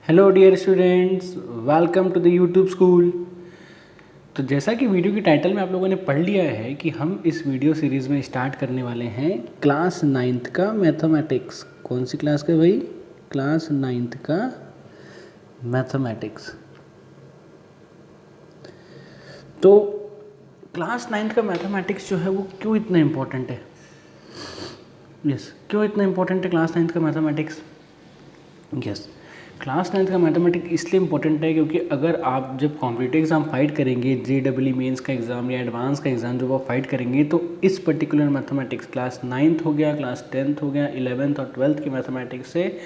Hello dear students, welcome to the YouTube school. तो जैसा कि वीडियो की टाइटल में आप लोगों ने पढ़ लिया है कि हम इस वीडियो सीरीज़ में स्टार्ट करने वाले हैं क्लास 9th का मैथमेटिक्स। कौन सी क्लास का भाई? क्लास 9th का मैथमेटिक्स। तो क्लास 9th का मैथमेटिक्स जो है वो क्यों इतना इम्पोर्टेंट है? क्यों इतना इम्पोर्टेंट है क्लास 9th का मैथमेटिक्स? क्लास 9th का मैथमेटिक्स इसलिए इम्पोर्टेंट है क्योंकि अगर आप जब कॉम्पिटिटिव एग्ज़ाम फाइट करेंगे, JEE मेंस का एग्ज़ाम या एडवांस का एग्ज़ाम जब आप फाइट करेंगे, तो इस पर्टिकुलर मैथमेटिक्स क्लास 9th हो गया, क्लास 10th हो गया, 11th और 12th की मैथमेटिक्स से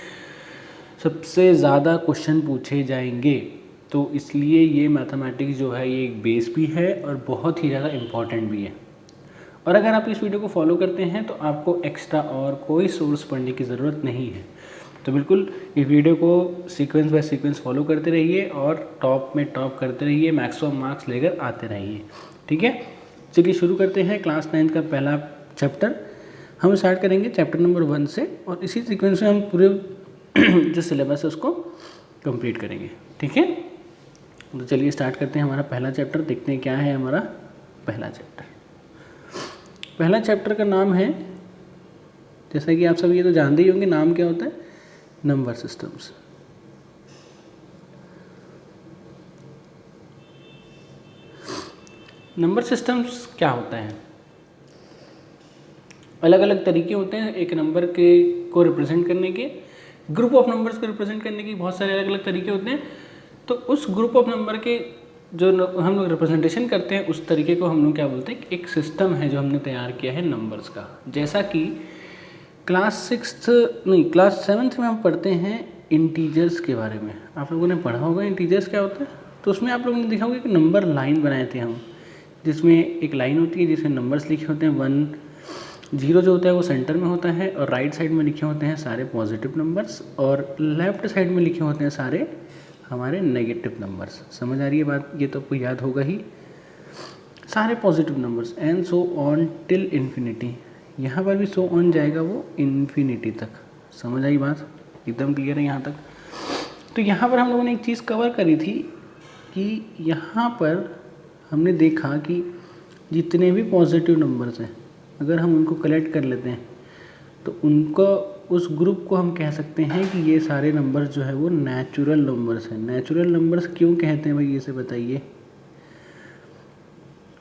सबसे ज़्यादा क्वेश्चन पूछे जाएंगे। तो इसलिए ये मैथमेटिक्स जो है ये एक बेस भी है और बहुत ही ज़्यादा इम्पॉर्टेंट भी है। और अगर आप इस वीडियो को फॉलो करते हैं तो आपको एक्स्ट्रा और कोई सोर्स पढ़ने की ज़रूरत नहीं है। तो बिल्कुल इस वीडियो को सीक्वेंस बाय सीक्वेंस फॉलो करते रहिए और टॉप में टॉप करते रहिए, मैक्सिमम मार्क्स लेकर आते रहिए। ठीक है, चलिए शुरू करते हैं क्लास 9th का पहला चैप्टर। हम स्टार्ट करेंगे चैप्टर नंबर 1 से और इसी सीक्वेंस में हम पूरे जो सिलेबस है उसको कंप्लीट करेंगे। ठीक है, तो चलिए स्टार्ट करते हैं हमारा पहला चैप्टर। देखते हैं क्या है हमारा पहला चैप्टर। पहला चैप्टर का नाम है, जैसा कि आप सब ये तो जानते ही होंगे, नाम क्या होता है? Number systems. नंबर सिस्टम्स क्या होता है? अलग अलग तरीके होते हैं एक नंबर के को रिप्रेजेंट करने के, ग्रुप ऑफ नंबर्स को रिप्रेजेंट करने के बहुत सारे अलग अलग तरीके होते हैं। तो उस ग्रुप ऑफ नंबर के जो हम लोग रिप्रेजेंटेशन करते हैं उस तरीके को हम लोग क्या बोलते हैं? एक सिस्टम है जो हमने तैयार किया है नंबर्स का। जैसा कि क्लास 7th में हम पढ़ते हैं इंटीजर्स के बारे में। आप लोगों ने पढ़ा होगा इंटीजर्स क्या होता है। तो उसमें आप लोगों ने देखा होगा कि नंबर लाइन बनाए थे हम, जिसमें एक लाइन होती है जिसमें नंबर्स लिखे होते हैं। 1 0 जो होता है वो सेंटर में होता है और राइट साइड में लिखे होते हैं सारे पॉजिटिव नंबर्स और लेफ्ट साइड में लिखे होते हैं सारे हमारे नेगेटिव नंबर्स। समझ आ रही है बात? ये तो आपको याद होगा ही। सारे positive numbers and so on till infinity. यहाँ पर भी सो ऑन जाएगा वो इन्फिनिटी तक। समझ आई बात? एकदम क्लियर है यहाँ तक। तो यहाँ पर हम लोगों ने एक चीज़ कवर करी थी कि यहाँ पर हमने देखा कि जितने भी पॉजिटिव नंबर्स हैं अगर हम उनको कलेक्ट कर लेते हैं तो उनको उस ग्रुप को हम कह सकते हैं कि ये सारे नंबर्स जो है वो नेचुरल नंबर्स हैं। नेचुरल नंबर्स क्यों कहते हैं भाई, ये से बताइए?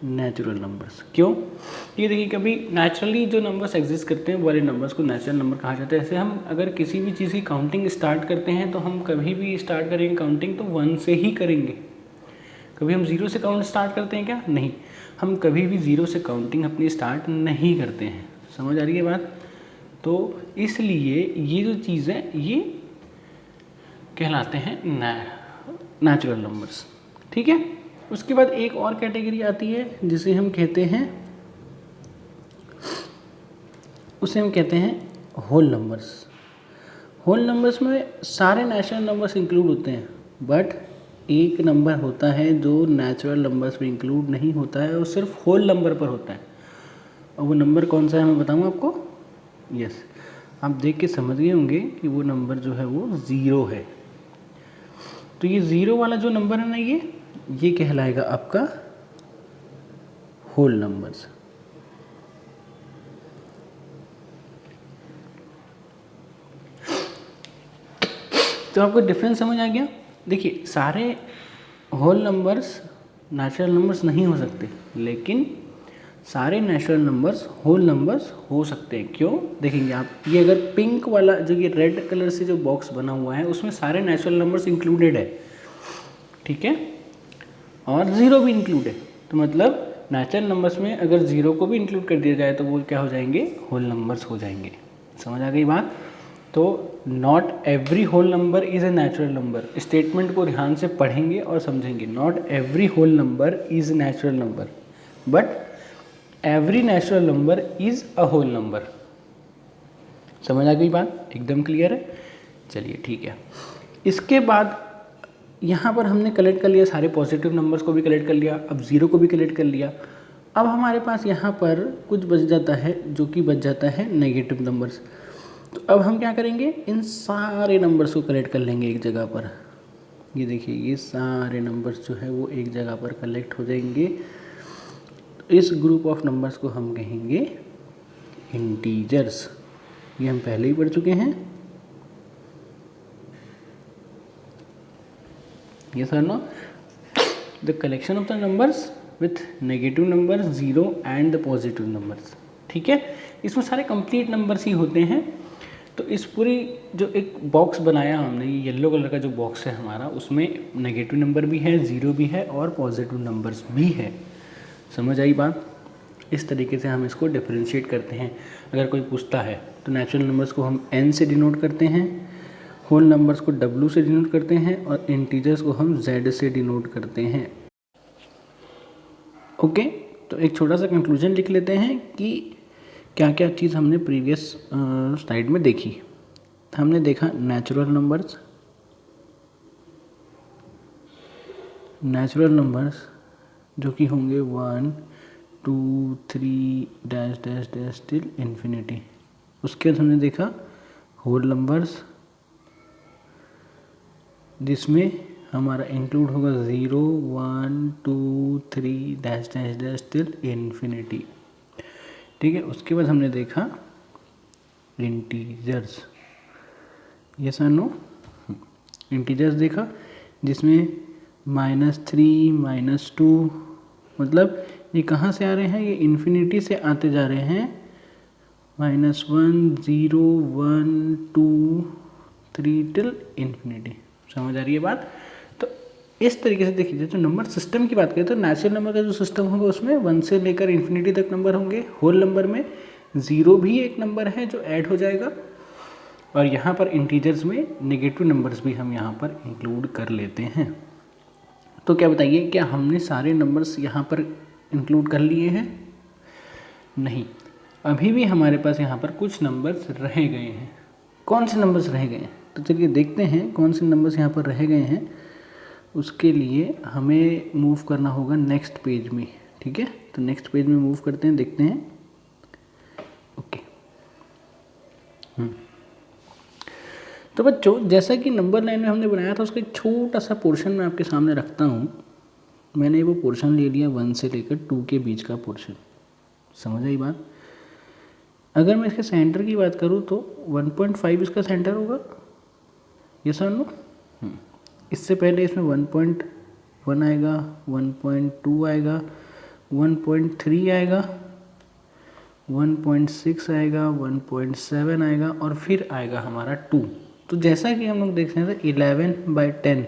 नेचुरल नंबर्स क्यों? ये देखिए, कभी नेचुरली जो नंबर्स एग्जिस्ट करते हैं वो वाले नंबर्स को नेचुरल नंबर कहा जाता है। जैसे हम अगर किसी भी चीज़ की काउंटिंग स्टार्ट करते हैं तो हम कभी भी स्टार्ट करेंगे काउंटिंग तो 1 से ही करेंगे। कभी हम 0 से काउंट स्टार्ट करते हैं क्या? नहीं, हम कभी भी 0 से काउंटिंग अपनी स्टार्ट नहीं करते हैं। समझ आ रही है बात? तो इसलिए ये जो चीज़ है ये कहलाते हैं नेचुरल नंबर्स। ठीक है, उसके बाद एक और कैटेगरी आती है जिसे हम कहते हैं होल नंबर्स। होल नंबर्स में सारे नेचुरल नंबर्स इंक्लूड होते हैं, बट एक नंबर होता है जो नेचुरल नंबर्स में इंक्लूड नहीं होता है और सिर्फ होल नंबर पर होता है। और वो नंबर कौन सा है मैं बताऊँ आपको? यस, आप देख के समझ गए होंगे कि वो नंबर जो है वो 0 है। तो ये 0 वाला जो नंबर है ना, ये कहलाएगा आपका होल नंबर्स। तो आपको डिफरेंस समझ आ गया? देखिए, सारे होल नंबर्स नेचुरल नंबर्स नहीं हो सकते, लेकिन सारे नेचुरल नंबर्स होल नंबर्स हो सकते हैं। क्यों? देखेंगे आप, ये अगर पिंक वाला जो ये रेड कलर से जो बॉक्स बना हुआ है उसमें सारे नेचुरल नंबर्स इंक्लूडेड है। ठीक है, और 0 भी इंक्लूड है। तो मतलब नेचुरल नंबर्स में अगर 0 को भी इंक्लूड कर दिया जाए तो वो क्या हो जाएंगे? होल नंबर्स हो जाएंगे। समझ आ गई बात? तो not every whole number is a natural number. Statement को ध्यान से पढ़ेंगे और समझेंगे। Not every whole number is a natural number, but every natural number is a whole number. समझ आ गई बात? एकदम क्लियर है? चलिए ठीक है। इसके बाद यहाँ पर हमने कलेक्ट कर लिया सारे पॉजिटिव नंबर्स को भी कलेक्ट कर लिया, अब 0 को भी कलेक्ट कर लिया। अब हमारे पास यहाँ पर कुछ बच जाता है जो कि बच जाता है नेगेटिव नंबर्स। तो अब हम क्या करेंगे? इन सारे नंबर्स को कलेक्ट कर लेंगे एक जगह पर। ये देखिए ये सारे नंबर्स जो है वो एक जगह पर कलेक्ट हो जाएंगे। इस ग्रुप ऑफ नंबर्स को हम कहेंगे इंटीजर्स। ये हम पहले ही पढ़ चुके हैं। Yes or no? The collection of the numbers with negative numbers, 0 and the positive numbers। ठीक है, इसमें सारे कंप्लीट नंबर्स ही होते हैं। तो इस पूरी जो एक बॉक्स बनाया हमने, ये येलो कलर का जो बॉक्स है हमारा, उसमें नेगेटिव नंबर भी है, 0 भी है और पॉजिटिव नंबर्स भी है। समझ आई बात? इस तरीके से हम इसको डिफरेंशिएट करते हैं। अगर कोई पूछता है तो नेचुरल नंबर्स को हम n से डिनोट करते हैं, होल नंबर्स को W से डिनोट करते हैं और इंटीजर्स को हम Z से डिनोट करते हैं। ओके, तो एक छोटा सा कंक्लूजन लिख लेते हैं कि क्या क्या चीज़ हमने प्रीवियस स्लाइड में देखी। हमने देखा नेचुरल नंबर्स जो कि होंगे 1 2 3 dash dash dash till infinity. उसके बाद हमने देखा होल नंबर्स जिसमें हमारा इंक्लूड होगा 0 1 2 3 dash dash dash till infinity. ठीक है, उसके बाद हमने देखा इंटीजर्स। यस और नो? इंटीजर्स देखा जिसमें -3 -2, मतलब ये कहाँ से आ रहे हैं? ये इन्फिनिटी से आते जा रहे हैं। -1 0 1 2 3 टिल इन्फिनिटी। समझ आ रही है बात? तो इस तरीके से देखिए, जो नंबर सिस्टम की बात करें तो नेचुरल नंबर का जो सिस्टम होगा उसमें 1 से लेकर इन्फिनिटी तक नंबर होंगे। होल नंबर में 0 भी एक नंबर है जो ऐड हो जाएगा, और यहाँ पर इंटीजर्स में नेगेटिव नंबर्स भी हम यहाँ पर इंक्लूड कर लेते हैं। तो क्या बताइए, क्या हमने सारे नंबर्स यहाँ पर इंक्लूड कर लिए हैं? नहीं, अभी भी हमारे पास यहाँ पर कुछ नंबर्स रह गए हैं। कौन से नंबर्स रह गए हैं? तो चलिए देखते हैं कौन से नंबर्स यहाँ पर रह गए हैं। उसके लिए हमें मूव करना होगा नेक्स्ट पेज में। ठीक है, तो नेक्स्ट पेज में मूव करते हैं, देखते हैं। ओके, तो बच्चों जैसा कि नंबर लाइन में हमने बनाया था उसका एक छोटा सा पोर्शन मैं आपके सामने रखता हूँ। मैंने वो पोर्शन ले लिया 1 से लेकर 2 के बीच का पोर्शन। समझ आई बात? अगर मैं इसके सेंटर की बात करूँ तो 1.5 इसका सेंटर होगा। यस और नो? इससे पहले इसमें 1.1 आएगा, 1.2 आएगा, 1.3 आएगा, 1.6 आएगा, 1.7 आएगा और फिर आएगा हमारा 2। तो जैसा कि हम लोग देख रहे हैं 11/10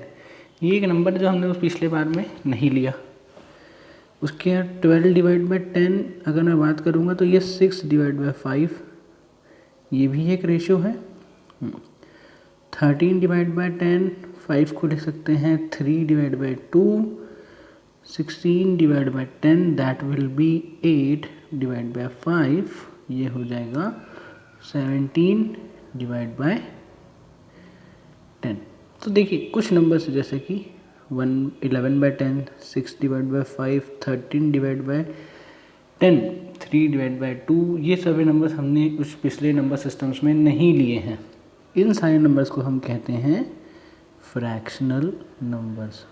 ये एक नंबर जो हमने उस पिछले बार में नहीं लिया। उसके 12/10 अगर मैं बात करूँगा तो ये 6/5 ये भी एक रेशियो है। 13/10 5 को लिख सकते हैं 3/2। 16/10 दैट विल बी 8/5 ये हो जाएगा 17/10। तो देखिए कुछ नंबर्स जैसे कि 11/10, 6/5, 13/10, 3/2 ये सभी नंबर्स हमने उस पिछले नंबर सिस्टम्स में नहीं लिए हैं। इन सारे नंबर्स को हम कहते हैं फ्रैक्शनल नंबर्स।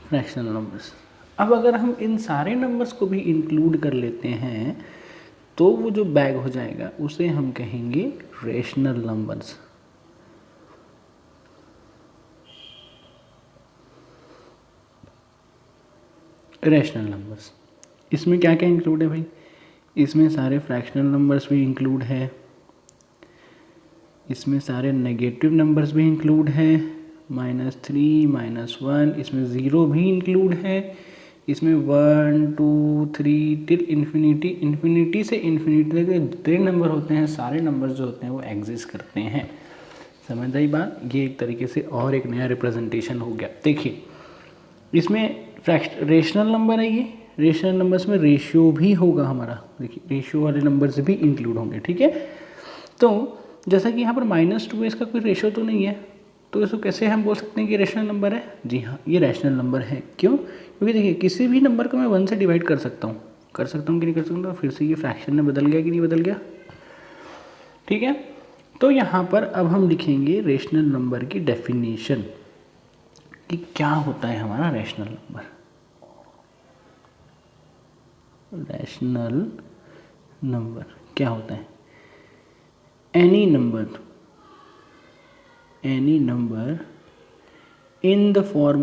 Fractional numbers. अब अगर हम इन सारे नंबर्स को भी इंक्लूड कर लेते हैं तो वो जो बैग हो जाएगा उसे हम कहेंगे रेशनल नंबर्स। रेशनल नंबर्स इसमें क्या क्या इंक्लूड है भाई? इसमें सारे फ्रैक्शनल नंबर्स भी इंक्लूड है, इसमें सारे नेगेटिव नंबर्स भी इंक्लूड है, -3 -1, इसमें 0 भी इंक्लूड है, इसमें 1 2 3 टिल इन्फिनिटी। इन्फिनिटी से इन्फिनिटी तक जितने नंबर होते हैं सारे नंबर जो होते हैं वो एग्जिस्ट करते हैं। समझ आई बात? ये एक तरीके से और एक नया रिप्रेजेंटेशन हो गया। देखिए इसमें रेशनल नंबर है, ये रेशनल नंबर्स में रेशियो भी होगा हमारा। देखिए रेशियो वाले नंबर्स भी इंक्लूड होंगे। ठीक है, तो जैसा कि यहाँ पर -2 है, इसका कोई रेशियो तो नहीं है, तो इसको कैसे हम बोल सकते हैं कि रेशनल नंबर है? जी हाँ, ये रैशनल नंबर है। क्यों? क्योंकि देखिए किसी भी नंबर को मैं 1 से डिवाइड कर सकता हूँ कि नहीं कर सकता? फिर से ये फ्रैक्शन में बदल गया कि नहीं बदल गया? ठीक है, तो यहाँ पर अब हम लिखेंगे रेशनल नंबर की डेफिनेशन कि क्या होता है हमारा रैशनल नंबर। रैशनल नंबर क्या होता है? Any number in the form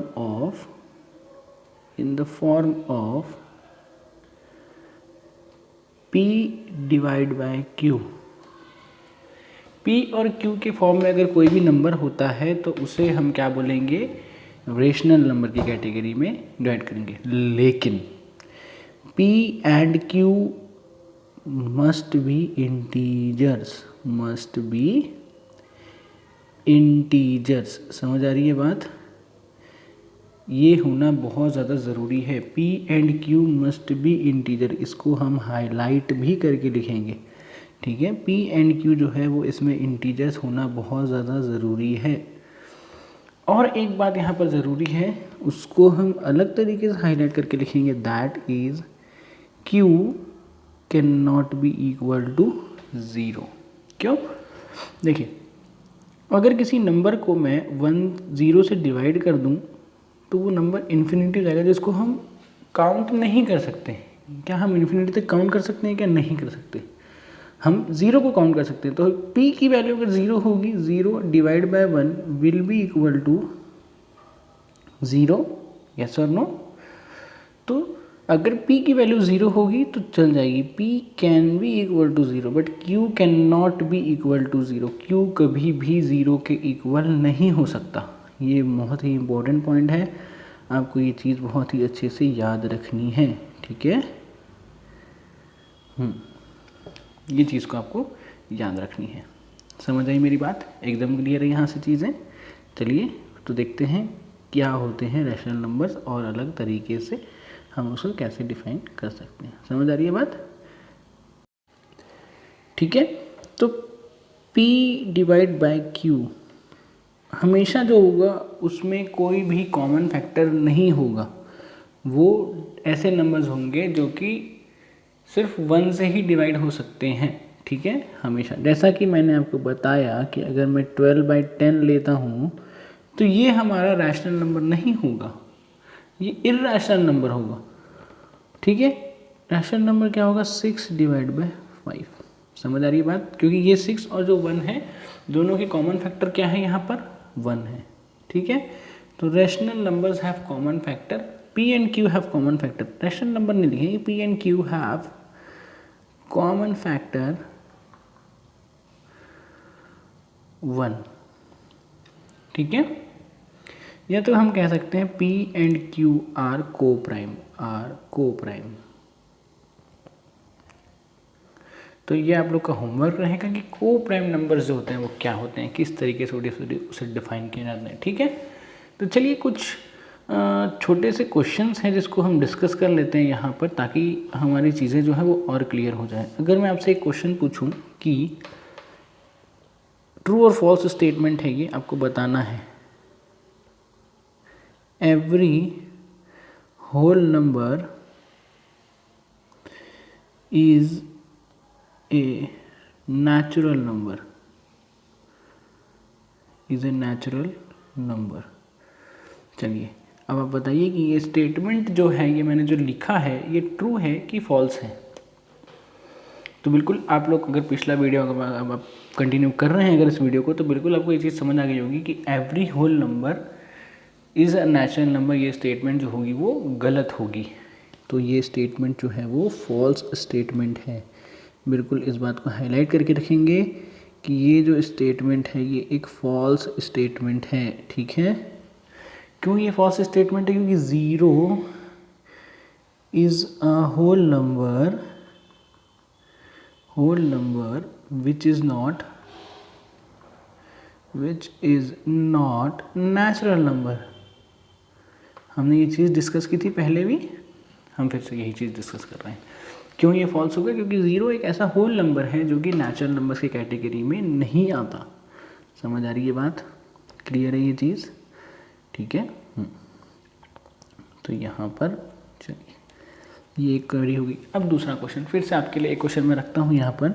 of p divide by q। p और q के फॉर्म में अगर कोई भी नंबर होता है तो उसे हम क्या बोलेंगे? रेशनल नंबर की कैटेगरी में डिवाइड करेंगे। लेकिन p and q must be integers. समझ आ रही है बात? ये होना बहुत ज़्यादा ज़रूरी है। p and q must be integer, इसको हम हाईलाइट भी करके लिखेंगे, ठीक है। p एंड q जो है वो इसमें इंटीजर्स होना बहुत ज़्यादा ज़रूरी है। और एक बात यहाँ पर ज़रूरी है, उसको हम अलग तरीके से हाईलाइट करके लिखेंगे, that is q can not be equal to 0। क्यों? देखिए, अगर किसी नंबर को मैं 0 से डिवाइड कर दूं तो वो नंबर इन्फिनिटी हो जाएगा, जिसको हम काउंट नहीं कर सकते। क्या हम इन्फिनिटी तक काउंट कर सकते हैं? क्या नहीं कर सकते? हम 0 को काउंट कर सकते हैं। तो p की वैल्यू अगर 0 होगी, 0 divide by 1 will be equal to 0, yes और नो? तो अगर p की वैल्यू 0 होगी तो चल जाएगी, p can be equal to 0 but q can not be equal to 0। q कभी भी 0 के इक्वल नहीं हो सकता। ये बहुत ही इम्पोर्टेंट पॉइंट है, आपको ये चीज़ बहुत ही अच्छे से याद रखनी है, ठीक है। ये चीज़ को आपको याद रखनी है। समझ आई मेरी बात? एकदम क्लियर है यहाँ से चीज़ें। चलिए तो देखते हैं क्या होते हैं रैशनल नंबर्स और अलग तरीके से हम उसको कैसे डिफाइन कर सकते हैं। समझ आ रही है बात? ठीक है। तो p डिवाइड बाय q हमेशा जो होगा उसमें कोई भी कॉमन फैक्टर नहीं होगा। वो ऐसे नंबर्स होंगे जो कि सिर्फ 1 से ही डिवाइड हो सकते हैं, ठीक है, हमेशा। जैसा कि मैंने आपको बताया कि अगर मैं 12/10 लेता हूँ तो ये हमारा रैशनल नंबर नहीं होगा, ये इर्रेशनल नंबर होगा, ठीक है। रैशनल नंबर क्या होगा? 6 डिवाइड बाय 5। समझ आ रही है बात? क्योंकि ये 6 और जो 1 है दोनों के कॉमन फैक्टर क्या है? यहाँ पर 1 है, ठीक है। तो rational numbers have common factor, p and q have common factor. Rational number नहीं लिखेंगे, p and q have common factor 1, ठीक है। या तो हम कह सकते हैं p एंड q आर को प्राइम। तो ये आप लोग का होमवर्क रहेगा कि को प्राइम नंबर्स जो होते हैं वो क्या होते हैं, किस तरीके से उसे डिफाइन किया जाता है, ठीक है। तो चलिए कुछ छोटे से क्वेश्चंस हैं जिसको हम डिस्कस कर लेते हैं यहाँ पर, ताकि हमारी चीज़ें जो है वो और क्लियर हो जाए। अगर मैं आपसे एक क्वेश्चन पूछूं कि ट्रू और फॉल्स स्टेटमेंट है, ये आपको बताना है, every whole number is a natural number. चलिए अब आप बताइए कि ये स्टेटमेंट जो है, ये मैंने जो लिखा है, ये ट्रू है कि फॉल्स है। तो बिल्कुल आप लोग अगर पिछला वीडियो अब आप कंटिन्यू कर रहे हैं अगर इस वीडियो को, तो बिल्कुल आपको ये चीज़ समझ आ गई होगी कि every whole number is a natural number, ये स्टेटमेंट जो होगी वो गलत होगी। तो ये स्टेटमेंट जो है वो फॉल्स स्टेटमेंट है। बिल्कुल इस बात को हाईलाइट करके रखेंगे कि ये जो स्टेटमेंट है ये एक फॉल्स स्टेटमेंट है, ठीक है। क्यों ये फॉल्स स्टेटमेंट है? क्योंकि 0 is a whole number which is not natural number. हमने ये चीज़ डिस्कस की थी पहले भी, हम फिर से यही चीज़ डिस्कस कर रहे हैं। क्यों ये फॉल्स होगा? क्योंकि 0 एक ऐसा होल नंबर है जो कि नेचुरल नंबर्स की कैटेगरी में नहीं आता। समझ आ रही है बात? क्लियर है ये चीज़? ठीक है। तो यहाँ पर चलिए ये एक क्वेरी होगी। अब दूसरा क्वेश्चन फिर से आपके लिए एक क्वेश्चन मैं रखता हूँ यहाँ पर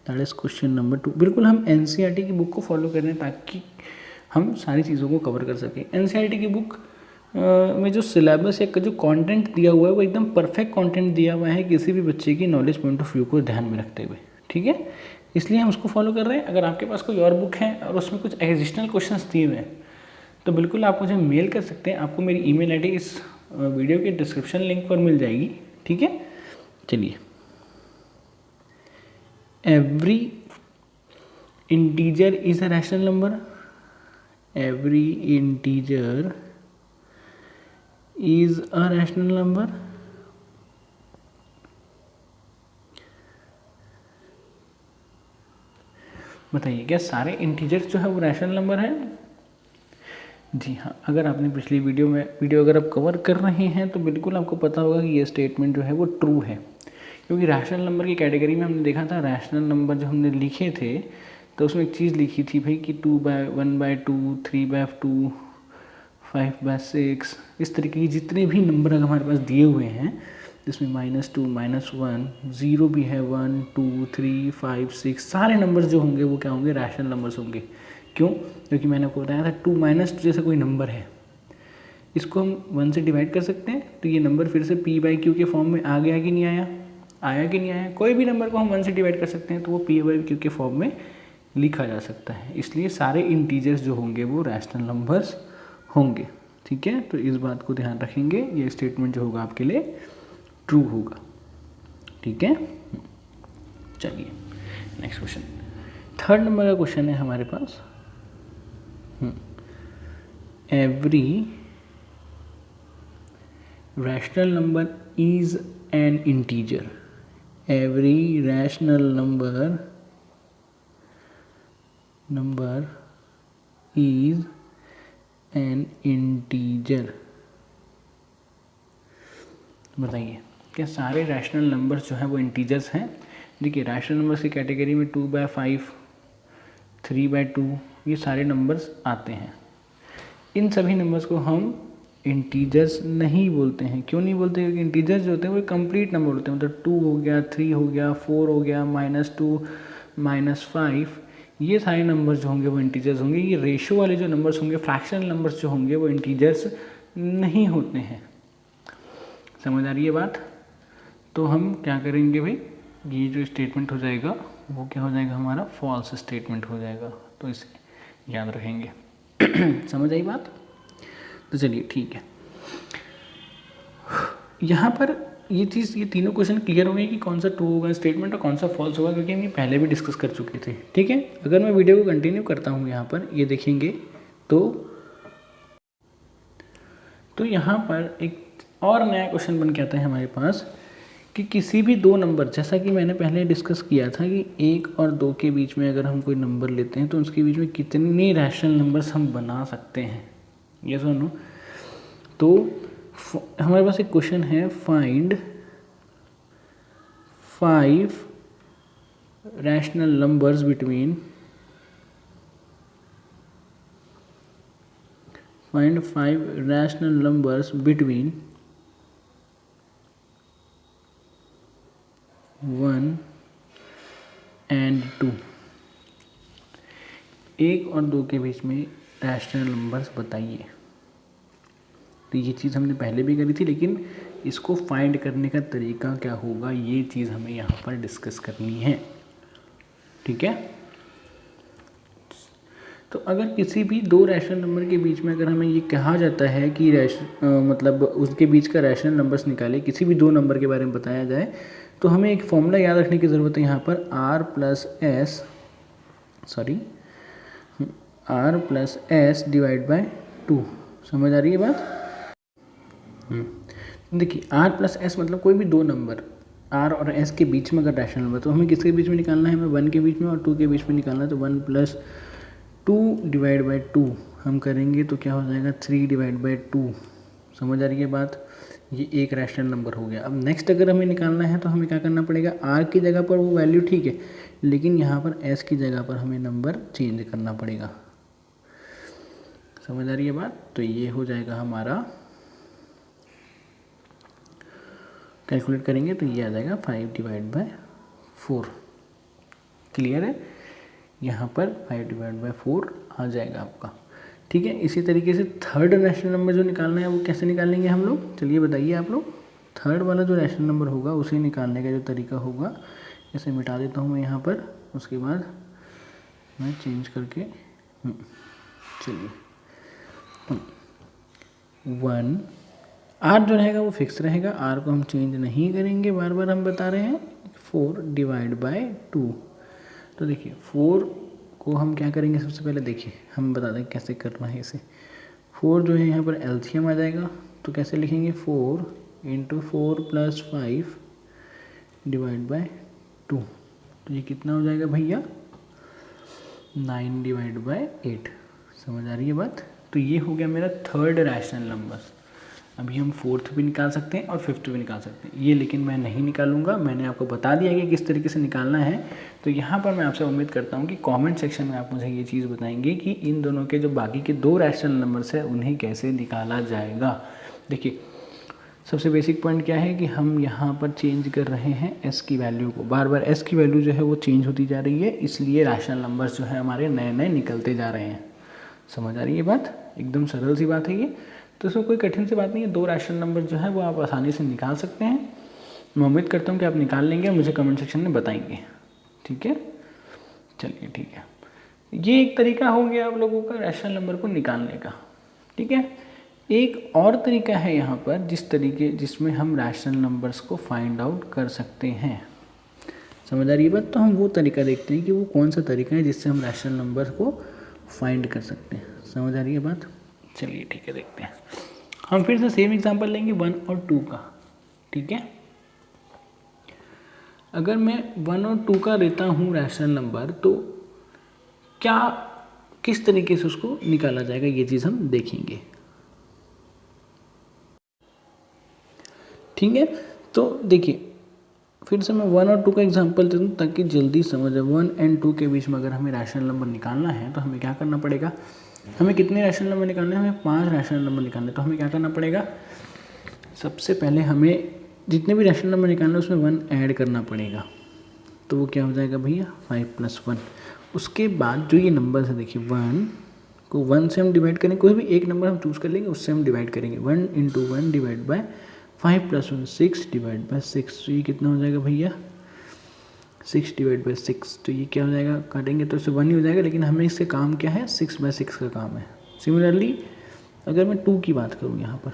दैट इज़ क्वेश्चन नंबर 2। बिल्कुल हम एनसीईआरटी की बुक को फॉलो कर रहे हैं ताकि हम सारी चीज़ों को कवर कर सकें। एनसीईआरटी की बुक में जो सिलेबस या जो कंटेंट दिया हुआ है वो एकदम परफेक्ट कंटेंट दिया हुआ है किसी भी बच्चे की नॉलेज पॉइंट ऑफ व्यू को ध्यान में रखते हुए, ठीक है, इसलिए हम उसको फॉलो कर रहे हैं। अगर आपके पास कोई और बुक है और उसमें कुछ एडिशनल क्वेश्चंस दिए हुए हैं तो बिल्कुल आप मुझे मेल कर सकते हैं। आपको मेरी ईमेल आईडी इस वीडियो के डिस्क्रिप्शन लिंक पर मिल जाएगी, ठीक है। चलिए, every integer is a rational number, every integer is a rational number. बताइए क्या सारे इंटीजर्स जो है वो रैशनल नंबर है? जी हाँ, अगर आपने पिछली वीडियो अगर आप कवर कर रहे हैं तो बिल्कुल आपको पता होगा कि ये स्टेटमेंट जो है वो ट्रू है, क्योंकि रैशनल नंबर की कैटेगरी में हमने देखा था रैशनल नंबर जो हमने लिखे थे तो उसमें एक चीज़ लिखी थी भाई कि 2/1/2, 3/2, 5/6, इस तरीके की जितने भी नंबर अगर हमारे पास दिए हुए हैं जिसमें -2, -1, 0 भी है, 1, 2, 3, 5, 6 सारे नंबर्स जो होंगे वो क्या होंगे? रैशनल नंबर्स होंगे। क्यों? क्योंकि मैंने आपको बताया था 2 - जैसे कोई नंबर है इसको हम 1 से डिवाइड कर सकते हैं तो ये नंबर फिर से p/q के फॉर्म में आ गया कि नहीं आया? आया कि नहीं आया? कोई भी नंबर को हम 1 से डिवाइड कर सकते हैं तो वो p/q के फॉर्म में लिखा जा सकता है। इसलिए सारे इंटीजर्स जो होंगे वो रैशनल नंबर्स होंगे, ठीक है। तो इस बात को ध्यान रखेंगे, ये स्टेटमेंट जो होगा आपके लिए ट्रू होगा, ठीक है। चलिए नेक्स्ट क्वेश्चन, 3rd नंबर का क्वेश्चन है हमारे पास। Every rational number is an integer, every rational number is an integer. बताइए क्या सारे रैशनल नंबर्स जो हैं वो इंटीजर्स हैं? देखिए रैशनल नंबर्स की कैटेगरी में 2/5, 3/2 ये सारे नंबर्स आते हैं। इन सभी नंबर्स को हम इंटीजर्स नहीं बोलते हैं। क्यों नहीं बोलते? क्योंकि इंटीजर्स जो होते हैं वो कंप्लीट नंबर होते हैं, मतलब 2 हो गया, 3 हो गया, 4 हो गया, -2, -5 ये सारे नंबर्स जो होंगे वो इंटीजर्स होंगे। ये रेशो वाले जो नंबर्स होंगे, फ्रैक्शनल नंबर्स जो होंगे वो इंटीजर्स नहीं होते हैं। समझ आ रही है बात? तो हम क्या करेंगे भाई, ये जो स्टेटमेंट हो जाएगा वो क्या हो जाएगा? हमारा फॉल्स स्टेटमेंट हो जाएगा। तो इसे याद रखेंगे। समझ आई बात? तो चलिए ठीक है, यहाँ पर ये तीनों क्वेश्चन क्लियर हो गए कि कौन सा ट्रू होगा स्टेटमेंट और कौन सा फॉल्स होगा, क्योंकि हम ये पहले भी डिस्कस कर चुके थे, ठीक है। अगर मैं वीडियो को कंटिन्यू करता हूँ यहाँ पर ये देखेंगे तो यहाँ पर एक और नया क्वेश्चन बन के आता है हमारे पास कि किसी भी दो नंबर, जैसा कि मैंने पहले डिस्कस किया था कि 1 और 2 के बीच में अगर हम कोई नंबर लेते हैं तो उसके बीच में कितने रैशनल नंबर्स हम बना सकते हैं, ये सुनो। तो हमारे पास एक क्वेश्चन है, find 5 rational numbers between 1 and 2। 1 और 2 के बीच में रैशनल नंबर्स बताइए। तो ये चीज़ हमने पहले भी करी थी, लेकिन इसको फाइंड करने का तरीका क्या होगा ये चीज़ हमें यहाँ पर डिस्कस करनी है, ठीक है। तो अगर किसी भी दो रैशनल नंबर के बीच में अगर हमें ये कहा जाता है कि मतलब उसके बीच का रैशनल नंबर्स निकाले, किसी भी दो नंबर के बारे में बताया जाए, तो हमें एक फॉर्मूला याद रखने की ज़रूरत है यहाँ पर, R+S/2। समझ आ रही है बात? देखिए R+S मतलब कोई भी दो नंबर R और S के बीच में अगर रैशनल नंबर, तो हमें किसके बीच में निकालना है? हमें 1 के बीच में और 2 के बीच में निकालना है। तो 1+2/2 हम करेंगे तो क्या हो जाएगा? 3/2। समझ आ रही है बात? ये एक रैशनल नंबर हो गया। अब नेक्स्ट अगर हमें निकालना है तो हमें क्या करना पड़ेगा? R की जगह पर वो वैल्यू ठीक है, लेकिन यहाँ पर S की जगह पर हमें नंबर चेंज करना पड़ेगा। समझ आ रही है बात? तो ये हो जाएगा हमारा, कैलकुलेट करेंगे तो ये आ जाएगा 5/4। क्लियर है? यहाँ पर 5/4 आ जाएगा आपका। ठीक है, इसी तरीके से थर्ड रैशनल नंबर जो निकालना है वो कैसे निकालेंगे हम लोग, चलिए बताइए आप लोग। थर्ड वाला जो रैशनल नंबर होगा उसे निकालने का जो तरीका होगा, इसे मिटा देता हूँ मैं यहाँ पर, उसके बाद मैं चेंज करके चलिए 1 आर जो रहेगा वो फिक्स रहेगा, आर को हम चेंज नहीं करेंगे, बार बार हम बता रहे हैं। 4/2, तो देखिए 4 को हम क्या करेंगे, सबसे पहले देखिए हम बता दें कैसे करना है इसे। 4 जो है यहाँ पर एलसीएम आ जाएगा, तो कैसे लिखेंगे 4 × 4 + 5/2, तो ये कितना हो जाएगा भैया 9/8। समझ आ रही है बात? तो ये हो गया मेरा थर्ड रैशनल नंबर। अभी हम फोर्थ भी निकाल सकते हैं और फिफ्थ भी निकाल सकते हैं, ये लेकिन मैं नहीं निकालूंगा, मैंने आपको बता दिया कि किस तरीके से निकालना है। तो यहाँ पर मैं आपसे उम्मीद करता हूँ कि कमेंट सेक्शन में आप मुझे ये चीज़ बताएंगे कि इन दोनों के जो बाकी के 2 रैशनल नंबर्स हैं उन्हें कैसे निकाला जाएगा। देखिए सबसे बेसिक पॉइंट क्या है कि हम यहाँ पर चेंज कर रहे हैं एस की वैल्यू को, बार बार एस की वैल्यू जो है वो चेंज होती जा रही है, इसलिए रैशनल नंबर्स जो है हमारे नए नए निकलते जा रहे हैं। समझ आ रही है बात? एकदम सरल सी बात है ये, तो इसमें कोई कठिन सी बात नहीं है। 2 रैशनल नंबर जो है वो आप आसानी से निकाल सकते हैं। मैं उम्मीद करता हूँ कि आप निकाल लेंगे और मुझे कमेंट सेक्शन में बताएंगे। ठीक है, चलिए ठीक है, ये एक तरीका हो गया आप लोगों का रैशनल नंबर को निकालने का। ठीक है, एक और तरीका है यहाँ पर जिसमें हम रैशनल नंबर्स को फाइंड आउट कर सकते हैं। समझ आ रही है बात? तो हम वो तरीका देखते हैं कि वो कौन सा तरीका है जिससे हम रैशनल नंबर को फाइंड कर सकते हैं। समझ आ रही है बात? चलिए ठीक है, देखते हैं। हम फिर से सेम एग्जांपल लेंगे 1 और 2 का। ठीक है, अगर मैं 1 और 2 का लेता हूँ रैशनल नंबर, तो किस तरीके से उसको निकाला जाएगा ये चीज़ हम देखेंगे। ठीक है, तो देखिए फिर से मैं 1 और 2 का एग्जांपल दे दूँ ताकि जल्दी समझ आए। 1 और 2 के बीच में अगर हमें रैशनल नंबर निकालना है तो हमें क्या करना पड़ेगा, हमें कितने रैशनल नंबर निकालने हैं, हमें 5 रैशनल नंबर निकालने हैं। तो हमें क्या करना पड़ेगा, सबसे पहले हमें जितने भी रैशनल नंबर निकालना है उसमें 1 ऐड करना पड़ेगा, तो वो क्या हो जाएगा भैया 5 + 1। उसके बाद जो ये नंबर है देखिए 1 को 1 से हम डिवाइड करेंगे, कोई भी एक नंबर हम चूज़ कर लेंगे उससे हम डिवाइड करेंगे। 1 × 1 / 5 + 1 6/6, तो ये कितना हो जाएगा भैया 6/6। तो ये क्या हो जाएगा, काटेंगे तो इससे 1 ही हो जाएगा, लेकिन हमें इससे काम क्या है 6/6 का काम है। सिमिलरली अगर मैं 2 की बात करूँ यहाँ पर,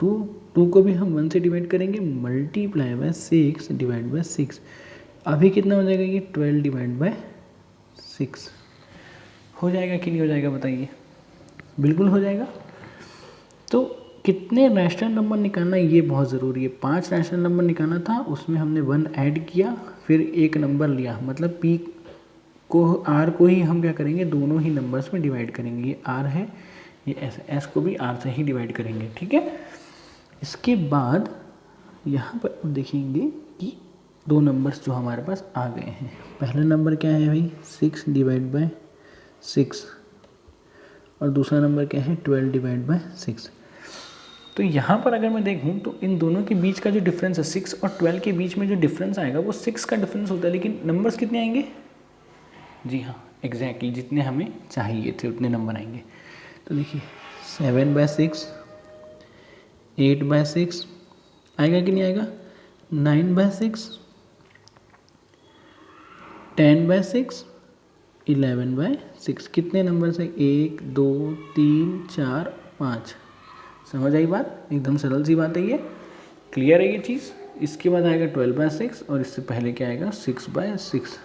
2 को भी हम 1 से डिवाइड करेंगे, मल्टीप्लाई बाय 6/6। अभी कितना हो जाएगा ये 12/6 हो जाएगा कि नहीं हो जाएगा बताइए? बिल्कुल हो जाएगा। तो कितने रैशनल नंबर निकालना ये बहुत ज़रूरी है। 5 रैशनल नंबर निकालना था, उसमें हमने 1 ऐड किया, फिर एक नंबर लिया, मतलब पी को आर को ही हम क्या करेंगे दोनों ही नंबर्स में डिवाइड करेंगे। ये आर है, ये एस को भी आर से ही डिवाइड करेंगे। ठीक है, इसके बाद यहाँ पर देखेंगे कि 2 नंबर्स जो हमारे पास आ गए हैं। पहला नंबर क्या है भाई 6/6 और दूसरा नंबर क्या है 12/6। तो यहाँ पर अगर मैं देखूँ तो इन दोनों के बीच का जो डिफरेंस है 6 और 12 के बीच में जो डिफरेंस आएगा वो 6 का डिफरेंस होता है, लेकिन नंबर्स कितने आएंगे? जी हाँ, एग्जैक्टली जितने हमें चाहिए थे उतने नंबर आएंगे। तो देखिए 7/6, 8/6 आएगा कि नहीं आएगा, 9/6, 10/6, 11/6। कितने नंबर से 1 2 3 4 5। समझ आई बात? एकदम सरल सी बात है ये, क्लियर है ये चीज़। इसके बाद आएगा 12/6 और इससे पहले क्या आएगा 6/6।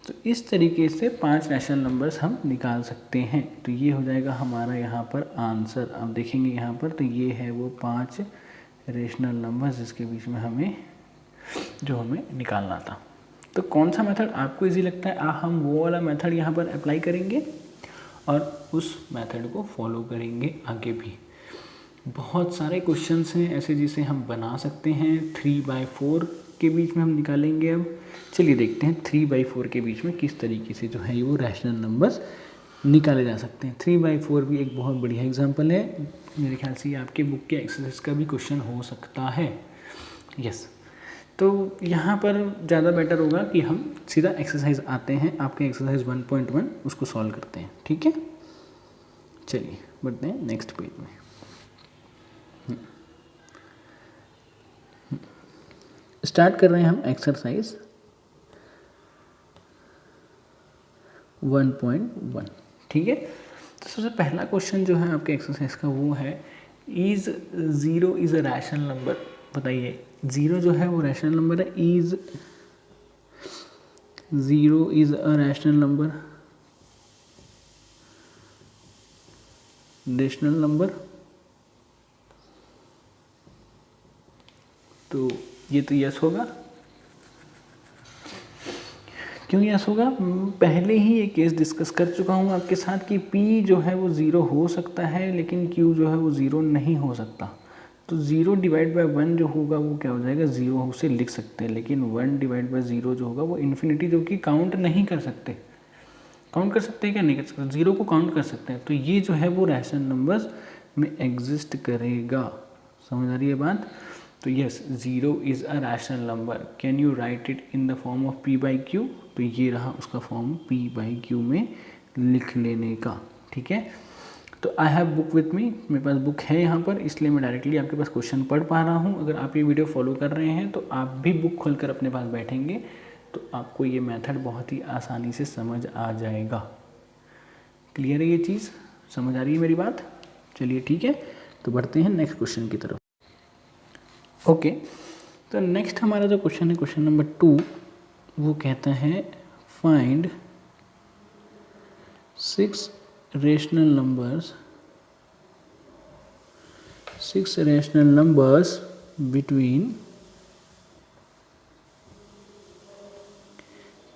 तो इस तरीके से 5 रैशनल नंबर्स हम निकाल सकते हैं। तो ये हो जाएगा हमारा यहाँ पर आंसर। अब देखेंगे यहाँ पर तो ये है वो 5 रैशनल नंबर्स जिसके बीच में हमें निकालना था। तो कौन सा मेथड आपको इजी लगता है, हम वो वाला मेथड यहाँ पर अप्लाई करेंगे और उस मेथड को फॉलो करेंगे आगे भी। बहुत सारे क्वेश्चंस हैं ऐसे जिसे हम बना सकते हैं। 3/4 के बीच में हम निकालेंगे। अब चलिए देखते हैं 3/4 के बीच में किस तरीके से जो है वो रैशनल नंबर्स निकाले जा सकते हैं। 3/4 भी एक बहुत बढ़िया एग्जांपल है, मेरे ख्याल से ये आपके बुक के एक्सरसाइज का भी क्वेश्चन हो सकता है। यस, तो यहाँ पर ज़्यादा बेटर होगा कि हम सीधा एक्सरसाइज आते हैं, आपके एक्सरसाइज 1.1 उसको सॉल्व करते हैं, ठीक है। चलिए बढ़ते हैं नेक्स्ट पेज में। स्टार्ट कर रहे हैं हम एक्सरसाइज 1.1, ठीक है। तो सबसे पहला क्वेश्चन जो है आपके एक्सरसाइज का वो है, is 0 is a rational number. बताइए 0 जो है वो रैशनल नंबर है। Is 0 is a rational number, rational number. तो ये तो यस होगा। क्यों यस होगा? पहले ही ये केस डिस्कस कर चुका हूँ आपके साथ कि P जो है वो 0 हो सकता है लेकिन Q जो है वो 0 नहीं हो सकता। तो 0 डिवाइड बाय 1 जो होगा वो क्या हो जाएगा, 0 से लिख सकते हैं, लेकिन 1 डिवाइड बाय 0 जो होगा वो इन्फिनिटी, जो कि काउंट नहीं कर सकते। काउंट कर सकते हैं क्या? नहीं कर सकते। 0 को काउंट कर सकते हैं। तो ये जो है वो रैशनल नंबर्स में एग्जिस्ट करेगा। समझ आ रही है बात? तो yes, 0 is a rational number. Can you right it in the form of P by Q? तो ये रहा उसका फॉर्म P बाई Q में लिख लेने का, ठीक है। तो I have book with me, मेरे पास बुक है यहाँ पर, इसलिए मैं डायरेक्टली आपके पास क्वेश्चन पढ़ पा रहा हूँ। अगर आप ये वीडियो फॉलो कर रहे हैं तो आप भी बुक खोलकर अपने पास बैठेंगे तो आपको ये मेथड बहुत ही आसानी से समझ आ जाएगा। क्लियर है ये चीज़? समझ आ रही है मेरी बात? चलिए ठीक है, तो बढ़ते हैं नेक्स्ट क्वेश्चन की तरफ। ओके, तो नेक्स्ट हमारा जो क्वेश्चन है, क्वेश्चन नंबर 2, वो कहता है find 6 rational numbers between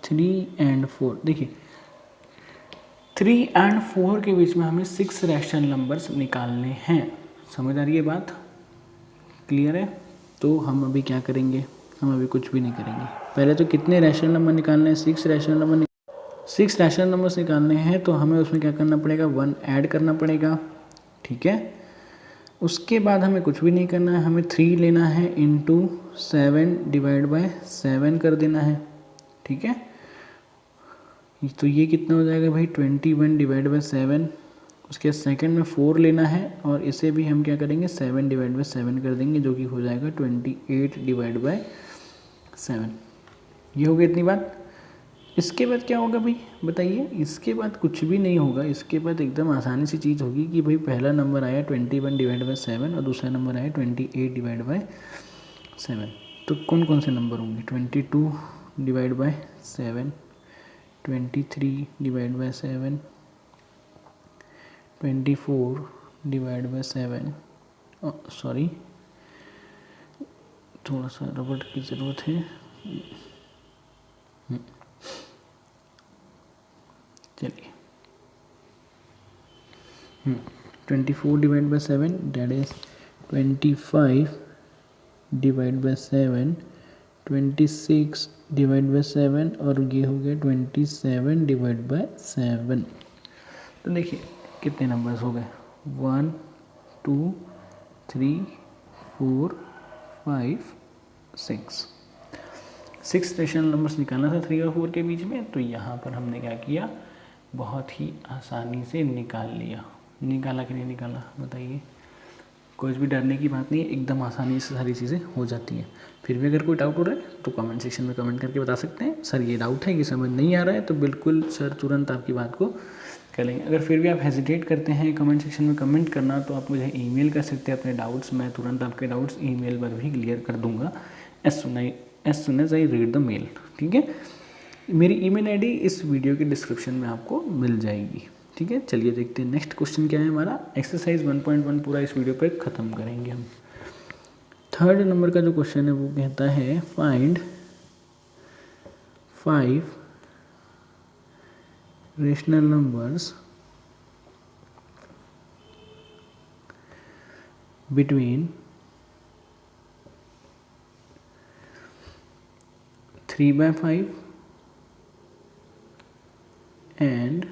3 and 4। देखिए 3 and 4 के बीच में हमें 6 रैशनल नंबर्स निकालने हैं। समझ आ रही है बात? क्लियर है? तो हम अभी क्या करेंगे? हम अभी कुछ भी नहीं करेंगे। पहले तो कितने रैशनल नंबर निकालने हैं? 6 रैशनल नंबर 6 रैशनल नंबर्स निकालने हैं, तो हमें उसमें क्या करना पड़ेगा? 1 ऐड करना पड़ेगा, ठीक है। उसके बाद हमें कुछ भी नहीं करना है, हमें 3 लेना है इंटू 7 डिवाइड बाय 7 कर देना है, ठीक है। तो ये कितना हो जाएगा भाई? 21 डिवाइड बाय 7। उसके सेकंड में 4 लेना है और इसे भी हम क्या करेंगे? 7 डिवाइड बाय 7 कर देंगे, जो कि हो जाएगा 28 डिवाइड बाय 7। ये हो गई इतनी बात। इसके बाद क्या होगा भाई बताइए? इसके बाद कुछ भी नहीं होगा। इसके बाद एकदम आसानी सी चीज़ होगी कि भाई पहला नंबर आया 21 डिवाइड बाय 7 और दूसरा नंबर आया 28 डिवाइड बाय 7। तो कौन कौन से नंबर होंगे? 22 divide by 7, 23 divide by 7, 24 divide by 7। Sorry, थोड़ा सा रबड़ की ज़रूरत है। चलिए 24 divide by 7 that is 25 divide by 7, 26 divide by 7 और ये हो गया 27 डिवाइड बाय 7। तो देखिए कितने नंबर्स हो गए? 1 2 3 4 5 6 रैशनल नंबर्स निकालना था 3 और 4 के बीच में। तो यहाँ पर हमने क्या किया? बहुत ही आसानी से निकाल लिया। निकाला कि नहीं निकाला बताइए? कोई भी डरने की बात नहीं है, एकदम आसानी से सारी चीज़ें हो जाती हैं। फिर भी अगर कोई डाउट हो रहा है तो कमेंट सेक्शन में कमेंट करके बता सकते हैं, सर ये डाउट है, ये समझ नहीं आ रहा है, तो बिल्कुल सर तुरंत आपकी बात को कर लेंगे। अगर फिर भी आप हेजिटेट करते हैं कमेंट सेक्शन में कमेंट करना, तो आप मुझे ईमेल कर सकते हैं अपने डाउट्स। मैं तुरंत आपके डाउट्स ईमेल पर भी क्लियर कर दूंगा as soon as I read the mail, ठीक है। मेरी ईमेल आईडी इस वीडियो के डिस्क्रिप्शन में आपको मिल जाएगी, ठीक है। चलिए देखते हैं नेक्स्ट क्वेश्चन क्या है हमारा। एक्सरसाइज 1.1 पूरा इस वीडियो पर ख़त्म करेंगे हम। थर्ड नंबर का जो क्वेश्चन है वो कहता है find 5 rational numbers between 3/5 and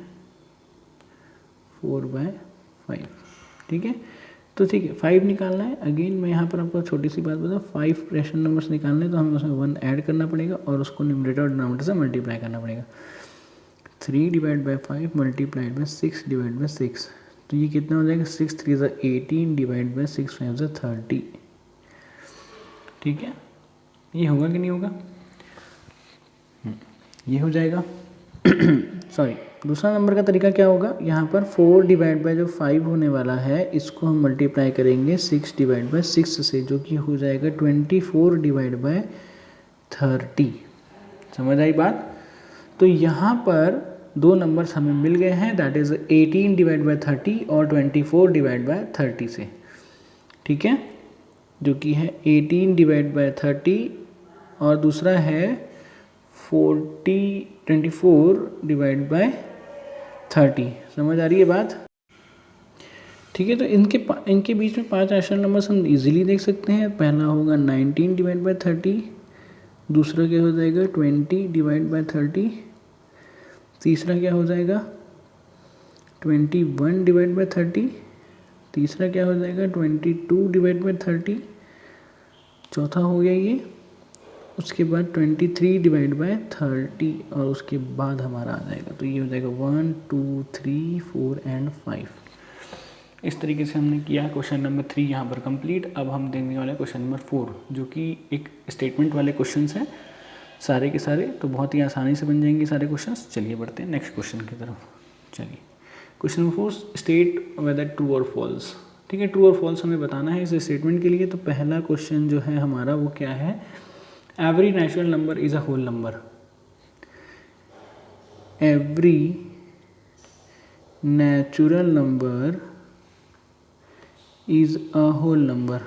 4/5, ठीक है। तो ठीक है 5 निकालना है। अगेन मैं यहाँ पर आपको छोटी सी बात बताऊँ, 5 रैशनल नंबर्स निकालने तो हमें उसमें 1 ऐड करना पड़ेगा और उसको न्यूमरेटर और डिनोमिनेटर से मल्टीप्लाई करना पड़ेगा। 3 divide by 5 multiplied by 6 divide by 6, तो ये कितना हो जाएगा 6 3 ज़ा 18 डिवाइड बाई 6 5 ज़ा 30। ठीक है, ये होगा कि नहीं होगा? ये हो जाएगा। सॉरी, दूसरा नंबर का तरीका क्या होगा, यहाँ पर 4 डिवाइड बाई जो 5 होने वाला है इसको हम मल्टीप्लाई करेंगे 6 डिवाइड बाई 6 से, जो कि हो जाएगा 24 डिवाइड बाई 30। समझ आई बात? तो यहाँ पर दो नंबर्स हमें मिल गए हैं, दैट इज़ 18 डिवाइड बाई 30 और 24 डिवाइड बाई 30 से। ठीक है, जो कि है 18 डिवाइड बाई 30 और दूसरा है 24 डिवाइड बाय 30। समझ आ रही है बात? ठीक है, तो इनके बीच में 5 रैशनल नंबर्स हम इजीली देख सकते हैं। पहला होगा 19 डिवाइड बाय 30, दूसरा क्या हो जाएगा 20 डिवाइड बाय 30, तीसरा क्या हो जाएगा 21 डिवाइड बाय 30, तीसरा क्या हो जाएगा 22 डिवाइड बाय 30, चौथा हो गया ये, उसके बाद 23 डिवाइड बाय 30 और उसके बाद हमारा आ जाएगा, तो ये हो जाएगा 1 2 3 4 एंड 5। इस तरीके से हमने किया क्वेश्चन नंबर 3 यहाँ पर कंप्लीट। अब हम देखने वाले क्वेश्चन नंबर 4, जो कि एक स्टेटमेंट वाले क्वेश्चंस हैं सारे के सारे, तो बहुत ही आसानी से बन जाएंगे सारे क्वेश्चंस। चलिए बढ़ते हैं नेक्स्ट क्वेश्चन की तरफ। चलिए question number 4, state whether true और फॉल्स। ठीक है, ट्रू और फॉल्स हमें बताना है इस स्टेटमेंट के लिए। तो पहला क्वेश्चन जो है हमारा वो क्या है, every natural number is a whole number. Every natural number is a whole number,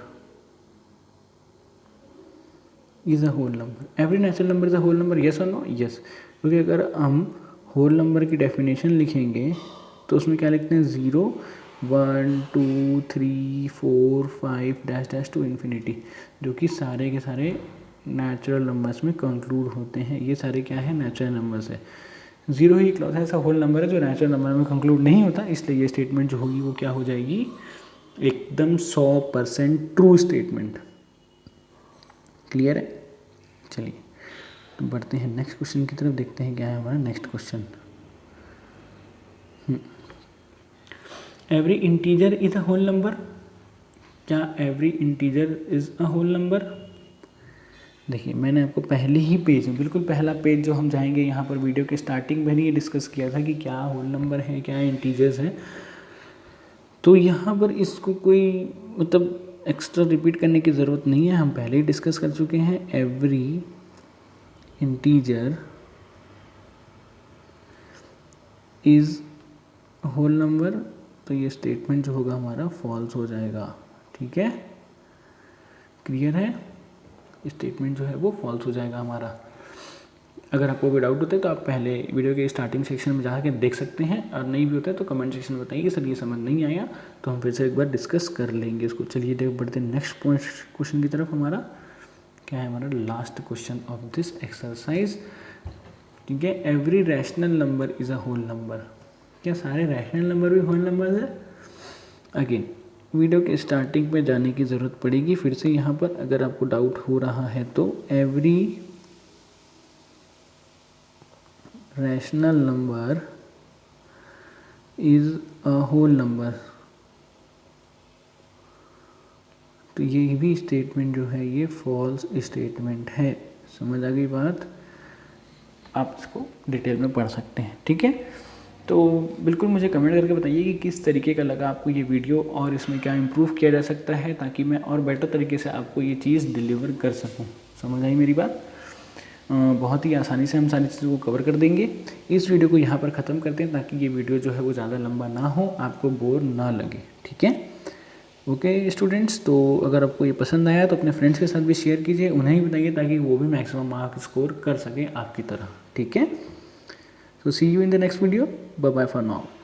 is a whole number. Every natural number is a whole number, yes और नो? यस, क्योंकि अगर हम होल नंबर की डेफिनेशन लिखेंगे तो उसमें क्या लिखते हैं 0 1 2 3 4 5 डैश डैश टू इन्फिनिटी, जो कि सारे के सारे नेचुरल नंबर्स में कंक्लूड होते हैं। ये सारे क्या है, नेचुरल नंबर्स है। 0 ही इकलौता ऐसा होल नंबर है जो नेचुरल नंबर में कंक्लूड नहीं होता, इसलिए ये स्टेटमेंट जो होगी वो क्या हो जाएगी, एकदम 100% ट्रू स्टेटमेंट। क्लियर है? चलिए तो बढ़ते हैं नेक्स्ट क्वेश्चन की तरफ, देखते हैं क्या है हमारा next question. Every integer is a whole number. क्या every integer is a whole number? देखिए मैंने आपको पहले ही पेज में, बिल्कुल पहला पेज जो हम जाएंगे यहाँ पर वीडियो के स्टार्टिंग में ही डिस्कस किया था कि क्या होल नंबर है, क्या इंटीजर्स हैं। तो यहाँ पर इसको कोई मतलब एक्स्ट्रा रिपीट करने की ज़रूरत नहीं है, हम पहले ही डिस्कस कर चुके हैं। Every integer is whole number, तो ये स्टेटमेंट जो होगा हमारा फॉल्स हो जाएगा। ठीक है, क्लियर है? स्टेटमेंट जो है वो फॉल्स हो जाएगा हमारा। अगर आपको कोई डाउट होता है तो आप पहले वीडियो के स्टार्टिंग सेक्शन में जाकर देख सकते हैं, और नहीं भी होता है तो कमेंट सेक्शन में बताइए सर ये समझ नहीं आया, तो हम फिर से एक बार डिस्कस कर लेंगे इसको। चलिए देख बढ़ते हैं नेक्स्ट क्वेश्चन की तरफ। हमारा क्या है, हमारा last question of this exercise. ठीक है, every rational number is a whole number. क्या सारे रैशनल नंबर भी होल नंबर है? अगेन वीडियो के स्टार्टिंग पे जाने की ज़रूरत पड़ेगी फिर से यहाँ पर, अगर आपको डाउट हो रहा है तो। Every rational number is a whole number, तो ये भी स्टेटमेंट जो है ये फॉल्स स्टेटमेंट है। समझ आ गई बात? आप इसको डिटेल में पढ़ सकते हैं। ठीक है, तो बिल्कुल मुझे कमेंट करके बताइए कि किस तरीके का लगा आपको ये वीडियो और इसमें क्या इम्प्रूव किया जा सकता है, ताकि मैं और बेटर तरीके से आपको ये चीज़ डिलीवर कर सकूं। समझ आई मेरी बात? बहुत ही आसानी से हम सारी चीज़ों को कवर कर देंगे। इस वीडियो को यहाँ पर ख़त्म करते हैं ताकि ये वीडियो जो है वो ज़्यादा लंबा ना हो, आपको बोर ना लगे। ठीक है, ओके स्टूडेंट्स, तो अगर आपको ये पसंद आया तो अपने फ्रेंड्स के साथ भी शेयर कीजिए, उन्हें भी बताइए ताकि वो भी मैक्सिमम मार्क्स स्कोर कर सकें आपकी तरह। ठीक है, so see you in the next video. Bye bye for now.